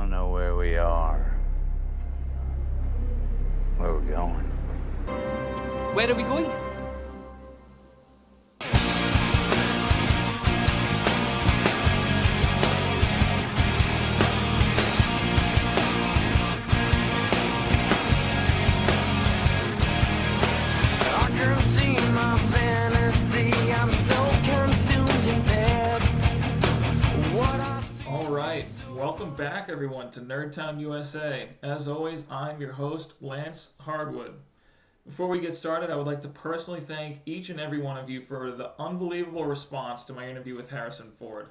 don't know where we are. Where we're going. Where are we going? Welcome back, everyone, to Nerdtown USA. As always, I'm your host, Lance Hardwood. Before we get started, I would like to personally thank each and every one of you for the unbelievable response to my interview with Harrison Ford.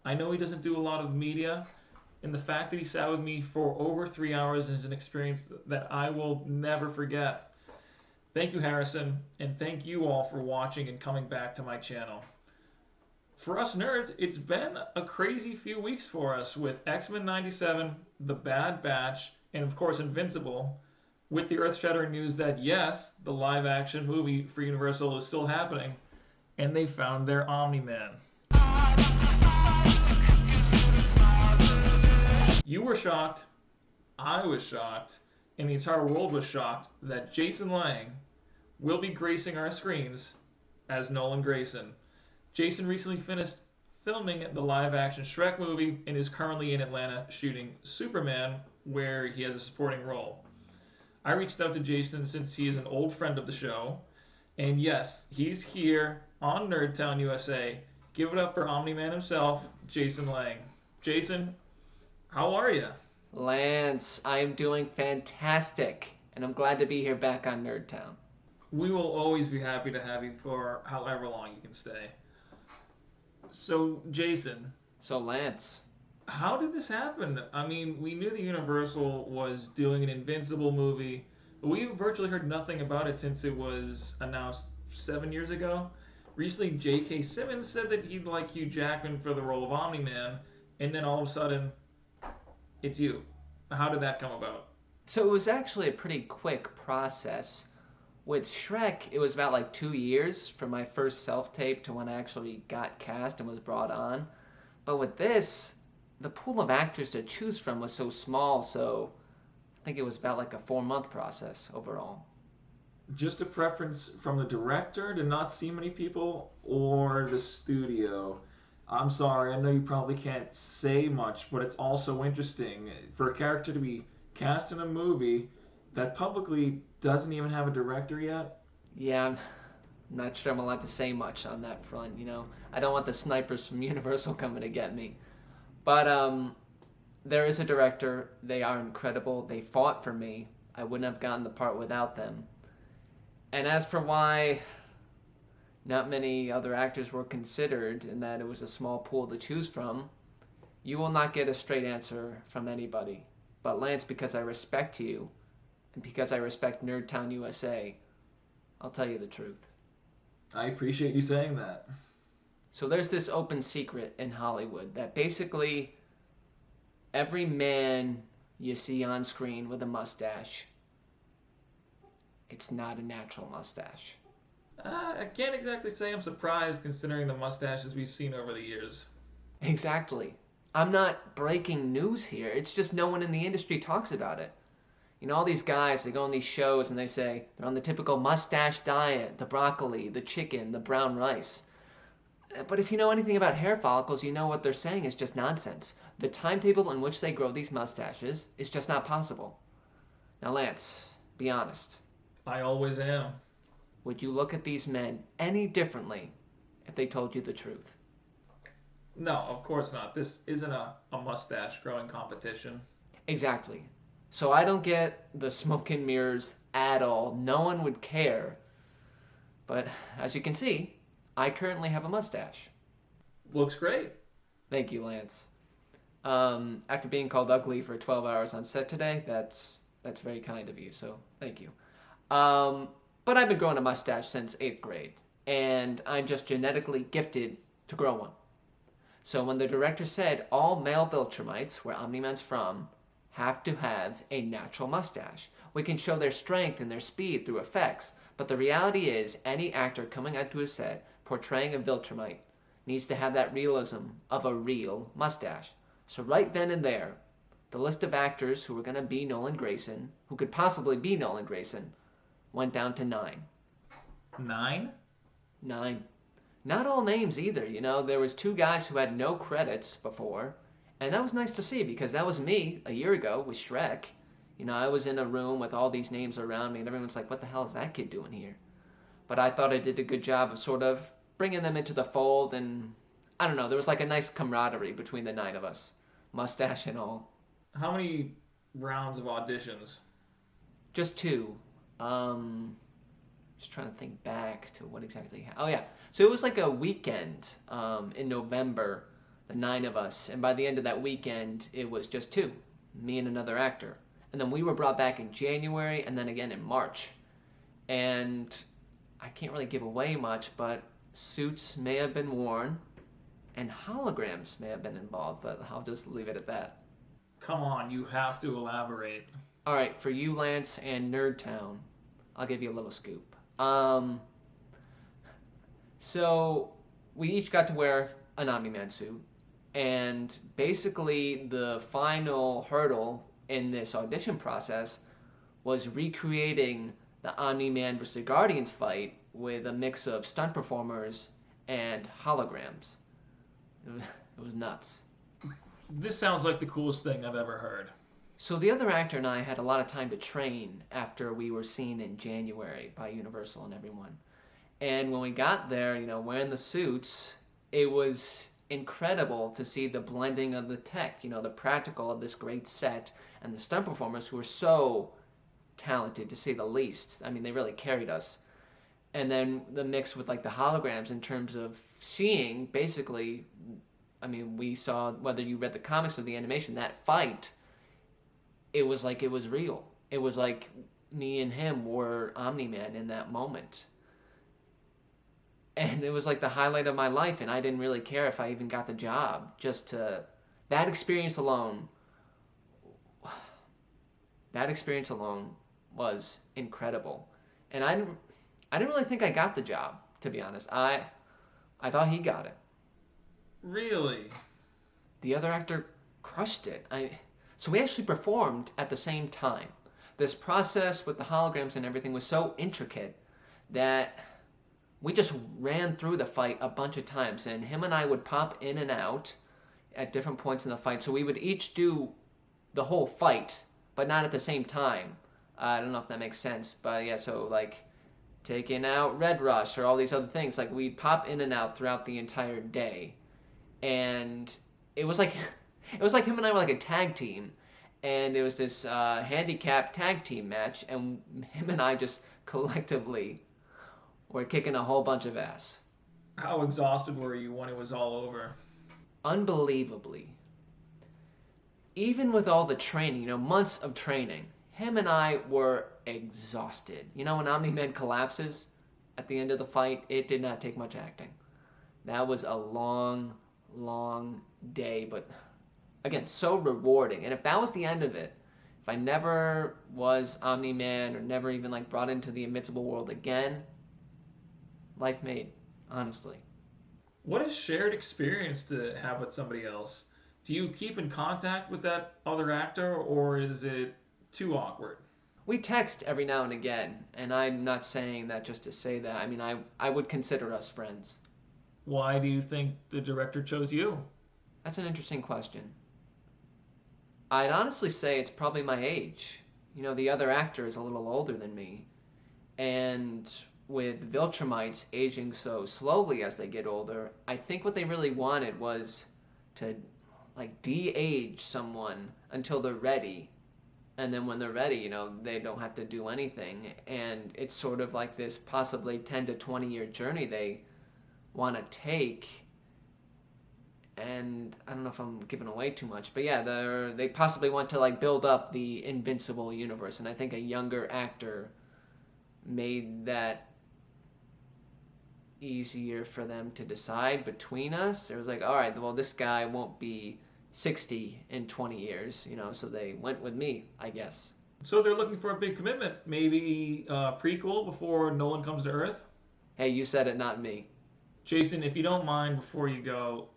I know he doesn't do a lot of media, and the fact that he sat with me for over 3 hours is an experience that I will never forget. Thank you, Harrison, and thank you all for watching and coming back to my channel. For us nerds, it's been a crazy few weeks for us with X-Men 97, The Bad Batch, and of course Invincible, with the earth-shattering news that yes, the live-action movie for Universal is still happening, and they found their Omni-Man. You were shocked, I was shocked, and the entire world was shocked that Jason Lang will be gracing our screens as Nolan Grayson. Jason recently finished filming the live-action Shrek movie and is currently in Atlanta shooting Superman, where he has a supporting role. I reached out to Jason since he is an old friend of the show, and yes, he's here on Nerdtown USA. Give it up for Omni-Man himself, Jason Lang. Jason, how are you? Lance, I am doing fantastic, and I'm glad to be here back on Nerdtown. We will always be happy to have you for however long you can stay. So, Jason. So, Lance. How did this happen? I mean, we knew that Universal was doing an Invincible movie, but we virtually heard nothing about it since it was announced 7 years ago. Recently, J.K. Simmons said that he'd like Hugh Jackman for the role of Omni-Man, and then all of a sudden, it's you. How did that come about? So it was actually a pretty quick process. With Shrek, it was about like 2 years from my first self-tape to when I actually got cast and was brought on. But with this, the pool of actors to choose from was so small, so I think it was about like a 4-month process overall. Just a preference from the director to not see many people, or the studio? I'm sorry, I know you probably can't say much, but it's also interesting. For a character to be cast in a movie that publicly doesn't even have a director yet? Yeah, I'm not sure I'm allowed to say much on that front, you know. I don't want the snipers from Universal coming to get me. But there is a director. They are incredible. They fought for me. I wouldn't have gotten the part without them. And as for why not many other actors were considered and that it was a small pool to choose from, you will not get a straight answer from anybody. But Lance, because I respect you, and because I respect Nerdtown USA, I'll tell you the truth. I appreciate you saying that. So there's this open secret in Hollywood that basically every man you see on screen with a mustache, it's not a natural mustache. I can't exactly say I'm surprised considering the mustaches we've seen over the years. Exactly. I'm not breaking news here. It's just no one in the industry talks about it. You know, all these guys, they go on these shows and they say they're on the typical mustache diet, the broccoli, the chicken, the brown rice. But if you know anything about hair follicles, you know what they're saying is just nonsense. The timetable in which they grow these mustaches is just not possible. Now, Lance, be honest. I always am. Would you look at these men any differently if they told you the truth? No, of course not. This isn't a mustache growing competition. Exactly. So I don't get the smoke and mirrors at all. No one would care. But as you can see, I currently have a mustache. Looks great. Thank you, Lance. After being called ugly for 12 hours on set today, that's very kind of you, so thank you. But I've been growing a mustache since 8th grade, and I'm just genetically gifted to grow one. So when the director said all male Viltrumites, where Omni-Man's from, have to have a natural mustache, we can show their strength and their speed through effects, but the reality is any actor coming onto a set portraying a Viltrumite needs to have that realism of a real mustache. So right then and there, the list of actors who were going to be Nolan Grayson, who could possibly be Nolan Grayson, went down to 9. 9? 9. Not all names either, There was 2 guys who had no credits before, and that was nice to see because that was me a year ago with Shrek. I was in a room with all these names around me, and everyone's like, what the hell is that kid doing here? But I thought I did a good job of sort of bringing them into the fold, and I don't know, there was like a nice camaraderie between the 9 of us, mustache and all. How many rounds of auditions? Just 2. Just trying to think back to what exactly. Oh yeah, so it was like a weekend in November, the 9 of us, and by the end of that weekend, it was just 2, me and another actor. And then we were brought back in January, and then again in March. And I can't really give away much, but suits may have been worn, and holograms may have been involved, but I'll just leave it at that. Come on, you have to elaborate. All right, for you, Lance, and Nerd Town, I'll give you a little scoop. So we each got to wear an Omni-Man suit, and basically the final hurdle in this audition process was recreating the Omni-Man vs. the Guardians fight with a mix of stunt performers and holograms. It was nuts. This sounds like the coolest thing I've ever heard. So the other actor and I had a lot of time to train after we were seen in January by Universal and everyone. And when we got there, wearing the suits, it was incredible to see the blending of the tech, the practical of this great set, and the stunt performers who were so talented, to say the least. I mean, they really carried us. And then the mix with like the holograms in terms of seeing, basically, I mean, we saw, whether you read the comics or the animation, that fight, it was like it was real. It was like me and him were Omni-Man in that moment. And it was like the highlight of my life, and I didn't really care if I even got the job. That experience alone was incredible. And I didn't really think I got the job, to be honest. I thought he got it. Really? The other actor crushed it. So we actually performed at the same time. This process with the holograms and everything was so intricate that we just ran through the fight a bunch of times, and him and I would pop in and out at different points in the fight. So we would each do the whole fight, but not at the same time. I don't know if that makes sense, but yeah, so like taking out Red Rush or all these other things, like we'd pop in and out throughout the entire day. And it was like him and I were like a tag team, and it was this handicap tag team match, and him and I just collectively were kicking a whole bunch of ass. How exhausted were you when it was all over? Unbelievably. Even with all the training, months of training, him and I were exhausted. When Omni-Man collapses at the end of the fight, it did not take much acting. That was a long, long day, but again, so rewarding. And if that was the end of it, if I never was Omni-Man or never even like brought into the Invincible world again, life made, honestly. What a shared experience to have with somebody else. Do you keep in contact with that other actor, or is it too awkward? We text every now and again, and I'm not saying that just to say that. I mean, I would consider us friends. Why do you think the director chose you? That's an interesting question. I'd honestly say it's probably my age. The other actor is a little older than me. And with Viltrumites aging so slowly as they get older, I think what they really wanted was to like de-age someone until they're ready. And then when they're ready, they don't have to do anything. And it's sort of like this possibly 10 to 20 year journey they want to take. And I don't know if I'm giving away too much, but yeah, they possibly want to like build up the Invincible universe. And I think a younger actor made that easier for them to decide between us. It was like, all right, well, this guy won't be 60 in 20 years, so they went with me, I guess. So they're looking for a big commitment, maybe a prequel before Nolan comes to Earth? Hey, you said it, not me. Jason, if you don't mind, before you go,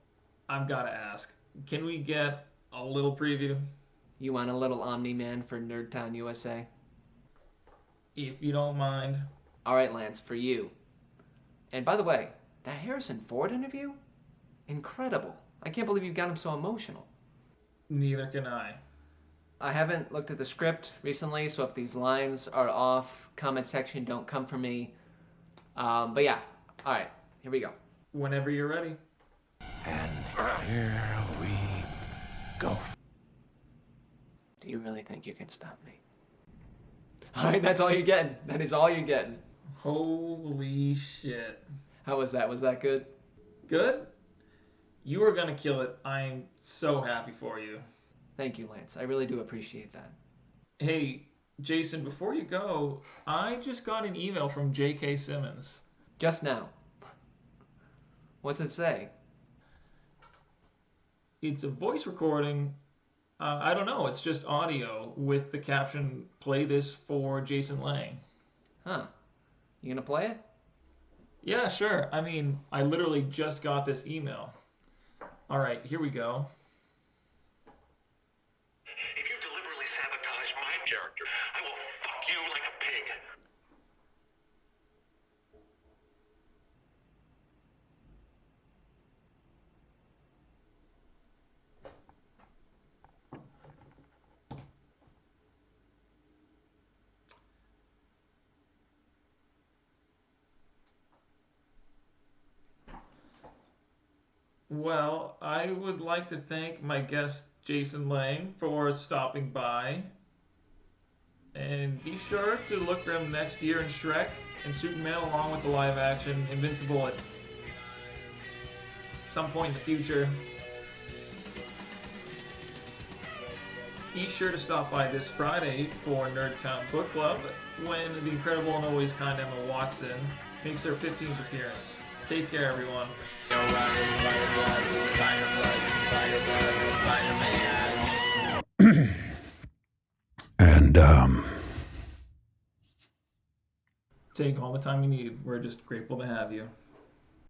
I've got to ask, can we get a little preview? You want a little Omni-Man for Nerdtown USA? If you don't mind. All right, Lance, for you. And by the way, that Harrison Ford interview? Incredible. I can't believe you got him so emotional. Neither can I. I haven't looked at the script recently, so if these lines are off, comment section, don't come for me. But yeah, all right, here we go. Whenever you're ready. And here we go. Do you really think you can stop me? All right, that's all you're getting. That is all you're getting. Holy shit. How was that? Was that good? Good? You are going to kill it. I'm so happy for you. Thank you, Lance. I really do appreciate that. Hey, Jason, before you go, I just got an email from J.K. Simmons. Just now. What's it say? It's a voice recording. I don't know. It's just audio with the caption, "Play this for Jason Lang." Huh. You gonna play it? Yeah, sure. I mean, I literally just got this email. All right, here we go. If you deliberately sabotage my character, I will fuck you like a pig. Well, I would like to thank my guest, Jason Lang, for stopping by. And be sure to look for him next year in Shrek and Superman, along with the live-action Invincible at some point in the future. Be sure to stop by this Friday for Nerdtown Book Club when the incredible and always kind Emma Watson makes her 15th appearance. Take care, everyone. And, Take all the time you need. We're just grateful to have you.